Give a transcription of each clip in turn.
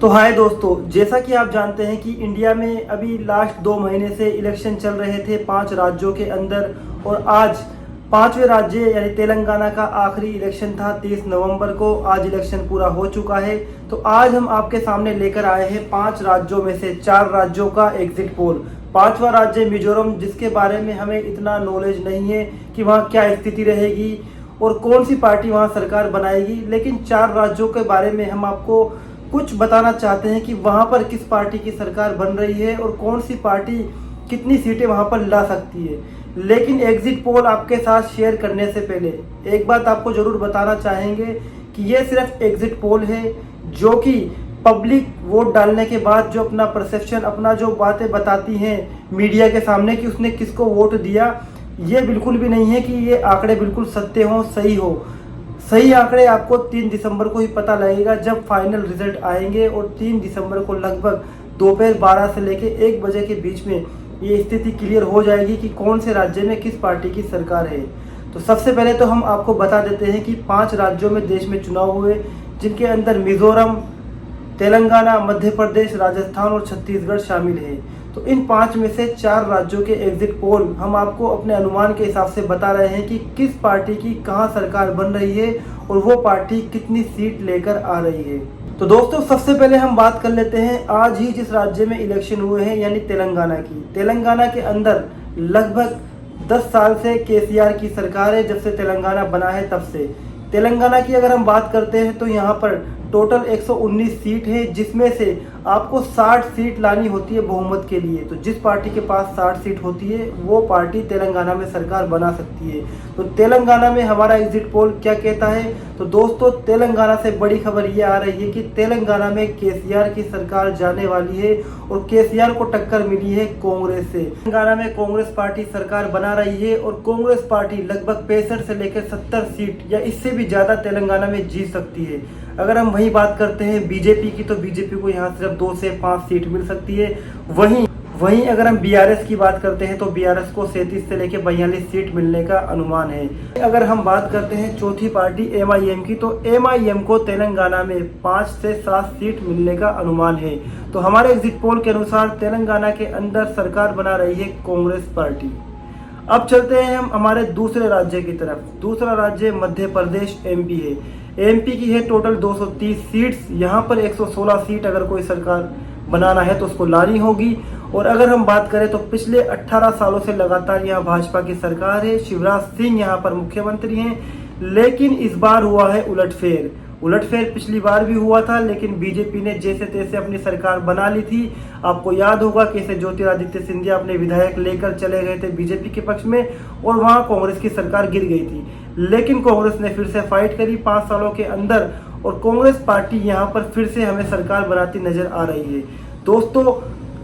तो हाय दोस्तों, जैसा कि आप जानते हैं कि इंडिया में अभी लास्ट 2 महीने से इलेक्शन चल रहे थे 5 राज्यों के अंदर। और आज 5वें राज्य यानी तेलंगाना का आखिरी इलेक्शन था 30 नवंबर को। आज इलेक्शन पूरा हो चुका है। तो आज हम आपके सामने लेकर आए हैं 5 राज्यों में से 4 राज्यों का एग्जिट पोल। 5वां राज्य मिजोरम, जिसके बारे में हमें इतना नॉलेज नहीं है कि वहाँ क्या स्थिति रहेगी और कौन सी पार्टी वहाँ सरकार बनाएगी, लेकिन 4 राज्यों के बारे में हम आपको कुछ बताना चाहते हैं कि वहाँ पर किस पार्टी की सरकार बन रही है और कौन सी पार्टी कितनी सीटें वहाँ पर ला सकती है। लेकिन एग्जिट पोल आपके साथ शेयर करने से पहले एक बात आपको ज़रूर बताना चाहेंगे कि ये सिर्फ एग्जिट पोल है, जो कि पब्लिक वोट डालने के बाद जो अपना परसेप्शन, अपना जो बातें बताती हैं मीडिया के सामने कि उसने किसको वोट दिया, ये बिल्कुल भी नहीं है कि ये आंकड़े बिल्कुल सत्य हों, सही हो। सही आंकड़े आपको 3 दिसंबर को ही पता लगेगा जब फाइनल रिजल्ट आएंगे। और 3 दिसंबर को लगभग दोपहर 12 से लेकर 1 बजे के बीच में ये स्थिति क्लियर हो जाएगी कि कौन से राज्य में किस पार्टी की सरकार है। तो सबसे पहले तो हम आपको बता देते हैं कि 5 राज्यों में देश में चुनाव हुए, जिनके अंदर मिजोरम, तेलंगाना, मध्य प्रदेश, राजस्थान और छत्तीसगढ़ शामिल है। तो इन 5 में से 4 राज्यों के एग्जिट पोल हम आपको अपने अनुमान के हिसाब से बता रहे हैं कि किस पार्टी की कहां सरकार बन रही है और वो पार्टी कितनी सीट लेकर आ रही है। तो दोस्तों, सबसे पहले हम बात कर लेते हैं आज ही जिस राज्य में इलेक्शन हुए हैं, यानी तेलंगाना की। तेलंगाना के अंदर लगभग 10 साल से केसीआर की सरकार है। जब से तेलंगाना बना है तब से तेलंगाना की अगर हम बात करते हैं तो यहाँ पर टोटल 119 सीट है, जिसमें से आपको 60 सीट लानी होती है बहुमत के लिए। तो जिस पार्टी के पास 60 सीट होती है वो पार्टी तेलंगाना में सरकार बना सकती है। तो तेलंगाना में हमारा एग्जिट पोल क्या कहता है? तो दोस्तों, तेलंगाना से बड़ी खबर ये आ रही है कि तेलंगाना में केसीआर की सरकार जाने वाली है और केसीआर को टक्कर मिली है कांग्रेस से। तेलंगाना में कांग्रेस पार्टी सरकार बना रही है और कांग्रेस पार्टी लगभग 65 से लेकर 70 सीट या इससे भी ज़्यादा तेलंगाना में जीत सकती है। अगर हम वही बात करते हैं बीजेपी की, तो बीजेपी को यहाँ सिर्फ 2 से 5 सीट मिल सकती है। वहीं अगर हम बीआरएस की बात करते हैं तो बीआरएस को 37 से लेकर 42 सीट मिलने का अनुमान है। अगर हम बात करते हैं चौथी पार्टी एमआईएम की, तो एमआईएम को तेलंगाना में 5 से 7 सीट मिलने का अनुमान है। तो हमारे एग्जिट पोल के अनुसार तेलंगाना के अंदर सरकार बना रही है कांग्रेस पार्टी। अब चलते हैं हम हमारे दूसरे राज्य की तरफ। दूसरा राज्य मध्य प्रदेश एमपी है। एमपी की है टोटल 230 सीट्स। यहाँ पर 116 सीट अगर कोई सरकार बनाना है तो उसको लानी होगी। और अगर हम बात करें तो पिछले 18 सालों से लगातार यहाँ भाजपा की सरकार है। शिवराज सिंह यहाँ पर मुख्यमंत्री हैं, लेकिन इस बार हुआ है उलटफेर। उलटफेर पिछली बार भी हुआ था, लेकिन बीजेपी ने जैसे तैसे अपनी सरकार बना ली थी। आपको याद होगा कैसे ज्योतिरादित्य सिंधिया अपने विधायक लेकर चले गए थे बीजेपी के पक्ष में और वहां कांग्रेस की सरकार गिर गई थी। लेकिन कांग्रेस ने फिर से फाइट करी 5 सालों के अंदर और कांग्रेस पार्टी यहां पर फिर से हमें सरकार बनाती नजर आ रही है। दोस्तों,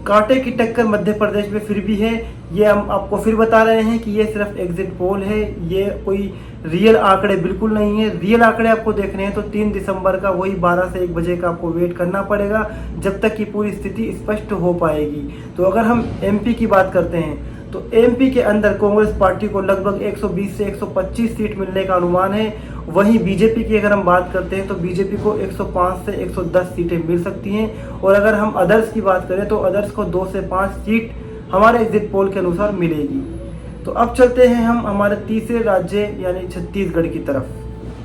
कांटे की टक्कर मध्य प्रदेश में फिर भी है। ये हम आपको फिर बता रहे हैं कि ये सिर्फ एग्जिट पोल है, ये कोई रियल आंकड़े बिल्कुल नहीं है। रियल आंकड़े आपको देखने हैं तो 3 दिसंबर का वही 12 से 1 बजे का आपको वेट करना पड़ेगा, जब तक कि पूरी स्थिति स्पष्ट हो पाएगी। तो अगर हम एमपी की बात करते हैं तो एमपी के अंदर कांग्रेस पार्टी को लगभग 120 से 125 सीट मिलने का अनुमान है। वहीं बीजेपी की अगर हम बात करते हैं तो बीजेपी को 105 से 110 सीटें मिल सकती हैं। और अगर हम अदर्स की बात करें तो अदर्स को 2 से 5 सीट हमारे एग्जिट पोल के अनुसार मिलेगी। तो अब चलते हैं हम हमारे तीसरे राज्य यानी छत्तीसगढ़ की तरफ।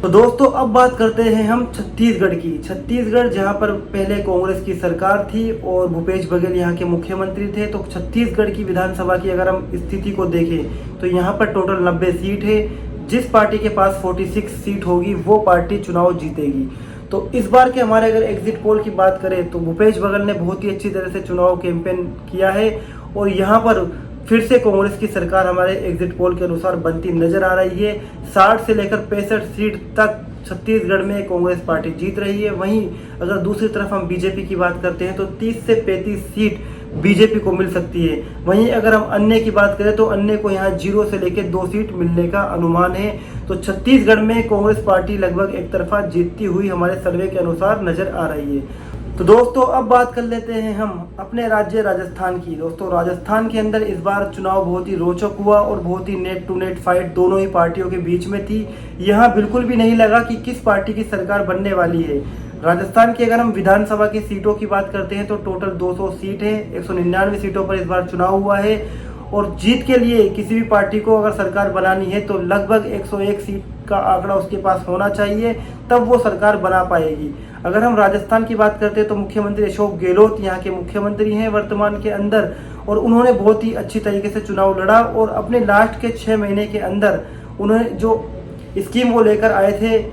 तो दोस्तों, अब बात करते हैं हम छत्तीसगढ़ की। छत्तीसगढ़ जहां पर पहले कांग्रेस की सरकार थी और भूपेश बघेल यहाँ के मुख्यमंत्री थे। तो छत्तीसगढ़ की विधानसभा की अगर हम स्थिति को देखें तो यहाँ पर टोटल 90 सीट है। जिस पार्टी के पास 46 सीट होगी वो पार्टी चुनाव जीतेगी। तो इस बार के हमारे अगर एग्जिट पोल की बात करें तो भूपेश बघेल ने बहुत ही अच्छी तरह से चुनाव कैंपेन किया है और यहाँ पर फिर से कांग्रेस की सरकार हमारे एग्जिट पोल के अनुसार बनती नजर आ रही है। 60 से लेकर 65 सीट तक छत्तीसगढ़ में कांग्रेस पार्टी जीत रही है। वहीं अगर दूसरी तरफ हम बीजेपी की बात करते हैं तो 30 से 35 सीट बीजेपी को मिल सकती है। वहीं अगर हम अन्य की बात करें तो अन्य को यहाँ 0 से लेकर 2 सीट मिलने का अनुमान है। तो छत्तीसगढ़ में कांग्रेस पार्टी लगभग एक तरफा जीतती हुई हमारे सर्वे के अनुसार नजर आ रही है। तो दोस्तों, अब बात कर लेते हैं हम अपने राज्य राजस्थान की। दोस्तों, राजस्थान के अंदर इस बार चुनाव बहुत ही रोचक हुआ और बहुत ही नेट टू नेट फाइट दोनों ही पार्टियों के बीच में थी। यहाँ बिल्कुल भी नहीं लगा कि किस पार्टी की सरकार बनने वाली है। राजस्थान की अगर हम विधानसभा की सीटों की बात करते हैं तो टोटल 200 सीट है, 199 सीटों पर इस बार चुनाव हुआ है और जीत के लिए किसी भी पार्टी को अगर सरकार बनानी है तो लगभग 101 सीट का आंकड़ा उसके पास होना चाहिए, तब वो सरकार बना पाएगी। अगर हम राजस्थान की बात करते हैं तो मुख्यमंत्री अशोक गहलोत यहाँ के मुख्यमंत्री हैं वर्तमान के अंदर, और उन्होंने बहुत ही अच्छी तरीके से चुनाव लड़ा और अपने लास्ट के 6 महीने के अंदर उन्होंने जो स्कीम वो लेकर आए थे,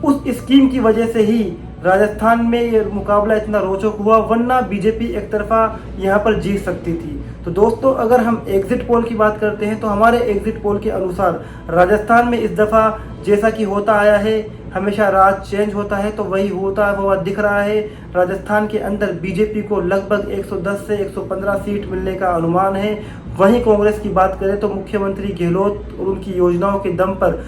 उस स्कीम की वजह से ही राजस्थान में ये मुकाबला इतना रोचक हुआ, वरना बीजेपी एक तरफा यहाँ पर जीत सकती थी। तो दोस्तों, अगर हम एग्जिट पोल की बात करते हैं तो हमारे एग्जिट पोल के अनुसार राजस्थान में इस दफ़ा जैसा कि होता आया है, हमेशा राज चेंज होता है, तो वही होता हुआ दिख रहा है। राजस्थान के अंदर बीजेपी को लगभग 110 से 115 सीट मिलने का अनुमान है। वहीं कांग्रेस की बात करें तो मुख्यमंत्री गहलोत और उनकी योजनाओं के दम पर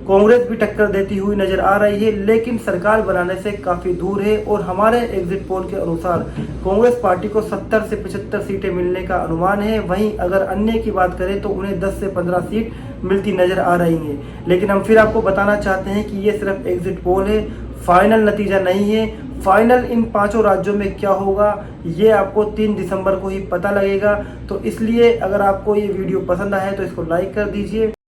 कांग्रेस भी टक्कर देती हुई नजर आ रही है, लेकिन सरकार बनाने से काफ़ी दूर है। और हमारे एग्जिट पोल के अनुसार कांग्रेस पार्टी को 70 से 75 सीटें मिलने का अनुमान है। वहीं अगर अन्य की बात करें तो उन्हें 10 से 15 सीट मिलती नजर आ रही है। लेकिन हम फिर आपको बताना चाहते हैं कि ये सिर्फ एग्जिट पोल है, फाइनल नतीजा नहीं है। फाइनल इन 5 राज्यों में क्या होगा ये आपको 3 दिसंबर को ही पता लगेगा। तो इसलिए अगर आपको ये वीडियो पसंद आया है तो इसको लाइक कर दीजिए